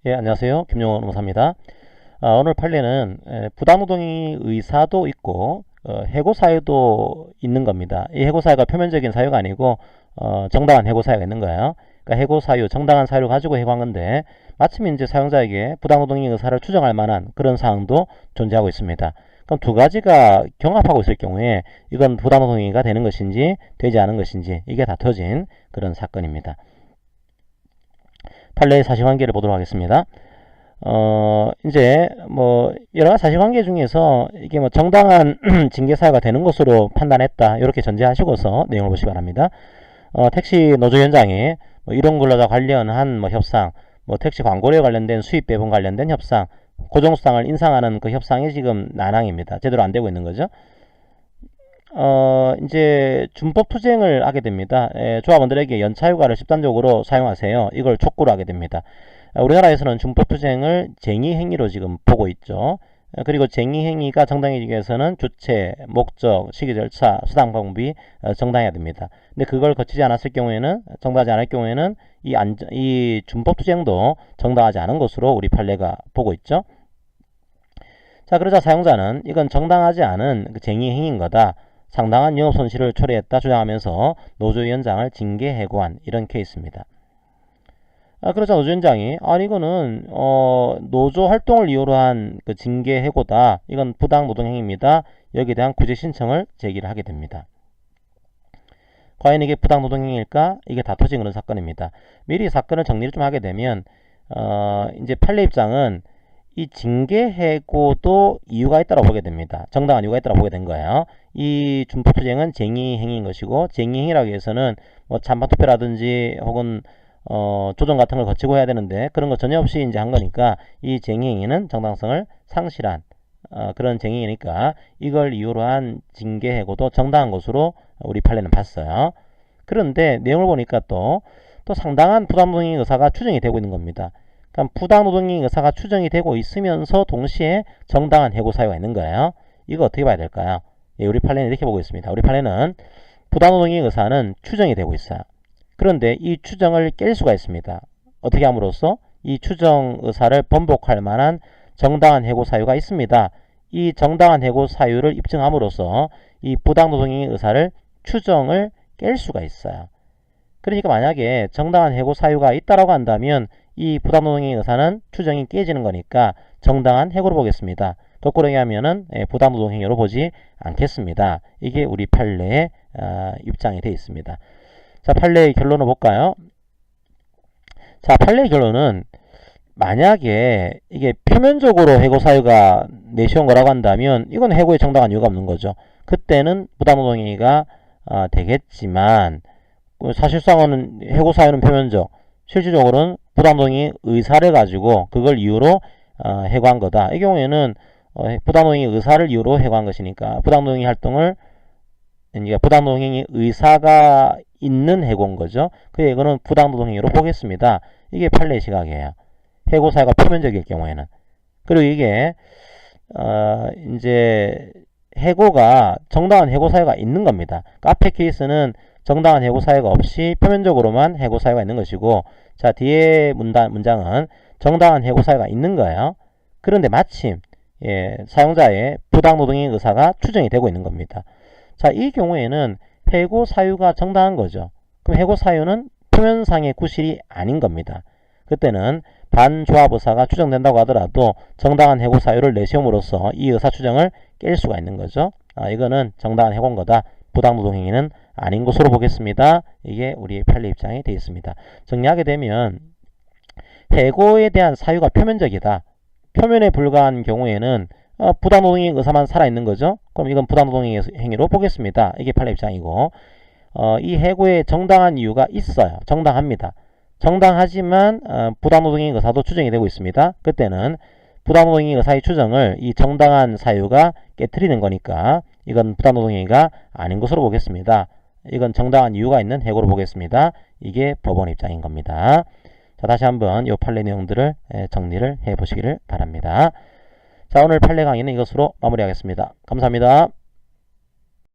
예, 안녕하세요. 김용원 의사입니다. 오늘 판례는 부당노동의 의사도 있고 해고 사유도 있는 겁니다. 이 해고 사유가 표면적인 사유가 아니고 정당한 해고 사유가 있는 거예요. 그러니까 해고 사유, 정당한 사유를 가지고 해고한 건데 마침 이제 사용자에게 부당노동의 의사를 추정할 만한 그런 사항도 존재하고 있습니다. 그럼 두 가지가 경합하고 있을 경우에 이건 부당노동의가 되는 것인지 되지 않은 것인지 이게 다퉈진 그런 사건입니다. 판례의 사실관계를 보도록 하겠습니다. 이제 여러 가지 사실관계 중에서 이게 정당한 징계 사유가 되는 것으로 판단했다 이렇게 전제하시고서 내용을 보시기 바랍니다. 택시 노조 현장에 이동 근로자 관련한 협상, 택시 광고료에 관련된 수입 배분 관련된 협상, 고정수당을 인상하는 그 협상이 지금 난항입니다. 제대로 안 되고 있는 거죠. 이제 준법 투쟁을 하게 됩니다. 조합원들에게 연차휴가를 집단적으로 사용하세요. 이걸 촉구를 하게 됩니다. 우리나라에서는 준법 투쟁을 쟁의행위로 지금 보고 있죠. 그리고 쟁의행위가 정당해지기 위해서는 주체, 목적, 시기 절차, 수당 방법이 정당해야 됩니다. 근데 그걸 거치지 않았을 경우에는, 정당하지 않을 경우에는 이 준법 투쟁도 정당하지 않은 것으로 우리 판례가 보고 있죠. 자, 그러자 사용자는 이건 정당하지 않은 쟁의행위인 거다. 상당한 영업손실을 초래했다 주장하면서 노조위원장을 징계 해고한 이런 케이스입니다. 그러자 노조위원장이 이거는 노조 활동을 이유로 한 그 징계 해고다. 이건 부당 노동행위입니다. 여기에 대한 구제 신청을 제기를 하게 됩니다. 과연 이게 부당 노동행위일까? 이게 다퉈진 그런 사건입니다. 미리 사건을 정리를 좀 하게 되면 이제 판례 입장은 이 징계 해고도 이유가 있다고 보게 됩니다. 정당한 이유가 있다고 보게 된 거예요. 이 준법 투쟁은 쟁의 행위인 것이고 쟁의 행위라고 해서는 찬반 투표라든지 혹은 조정 같은 걸 거치고 해야 되는데 그런 거 전혀 없이 이제 한 거니까 이 쟁의 행위는 정당성을 상실한 그런 쟁의니까 이걸 이유로 한 징계 해고도 정당한 것으로 우리 판례는 봤어요. 그런데 내용을 보니까 또 상당한 부당노동의 의사가 추정이 되고 있는 겁니다. 그럼 부당노동의 의사가 추정이 되고 있으면서 동시에 정당한 해고 사유가 있는 거예요. 이거 어떻게 봐야 될까요? 예, 우리 판례는 이렇게 보고 있습니다. 우리 판례는 부당노동의 의사는 추정이 되고 있어요. 그런데 이 추정을 깰 수가 있습니다. 어떻게 함으로써 이 추정 의사를 번복할 만한 정당한 해고 사유가 있습니다. 이 정당한 해고 사유를 입증함으로써 이 부당노동의 의사를 추정을 깰 수가 있어요. 그러니까 만약에 정당한 해고 사유가 있다라고 한다면 이 부당노동의 의사는 추정이 깨지는 거니까 정당한 해고로 보겠습니다. 거꾸로 얘기하면은 부당노동행위로 보지 않겠습니다. 이게 우리 판례의 입장이 되어 있습니다. 자, 판례의 결론을 볼까요? 자, 판례의 결론은 만약에 이게 표면적으로 해고 사유가 내세운 거라고 한다면 이건 해고에 정당한 이유가 없는 거죠. 그때는 부당노동행위가 되겠지만 사실상은 해고 사유는 표면적, 실질적으로는 부당노동의 의사를 가지고 그걸 이유로 해고한 거다. 이 경우에는 부당노동의 의사를 이유로 해고한 것이니까 부당노동의 활동을 그러니까 부당노동의 의사가 있는 해고인 거죠. 그 이거는 부당노동행위로 보겠습니다. 이게 판례의 시각이에요. 해고 사유가 표면적일 경우에는. 그리고 이게 이제 해고가 정당한 해고 사유가 있는 겁니다. 그러니까 앞에 케이스는 정당한 해고 사유가 없이 표면적으로만 해고 사유가 있는 것이고, 자, 뒤에 문장은 정당한 해고 사유가 있는 거예요. 그런데 마침 사용자의 부당노동의 의사가 추정이 되고 있는 겁니다. 자, 이 경우에는 해고 사유가 정당한 거죠. 그럼 해고 사유는 표면상의 구실이 아닌 겁니다. 그때는 반조합 의사가 추정된다고 하더라도 정당한 해고 사유를 내세움으로써 이 의사 추정을 깰 수가 있는 거죠. 이거는 정당한 해고인 거다. 부당노동행위는 아닌 것으로 보겠습니다. 이게 우리의 판례 입장이 되어 있습니다. 정리하게 되면 해고에 대한 사유가 표면적이다. 표면에 불과한 경우에는 부당노동의 의사만 살아있는 거죠. 그럼 이건 부당노동의 행위로 보겠습니다. 이게 판례 입장이고 이 해고에 정당한 이유가 있어요. 정당합니다. 정당하지만 부당노동의 의사도 추정이 되고 있습니다. 그때는 부당노동의 의사의 추정을 이 정당한 사유가 깨트리는 거니까 이건 부당노동행위가 아닌 것으로 보겠습니다. 이건 정당한 이유가 있는 해고로 보겠습니다. 이게 법원 입장인 겁니다. 자, 다시 한번 이 판례 내용들을 정리를 해 보시기를 바랍니다. 자, 오늘 판례 강의는 이것으로 마무리하겠습니다. 감사합니다.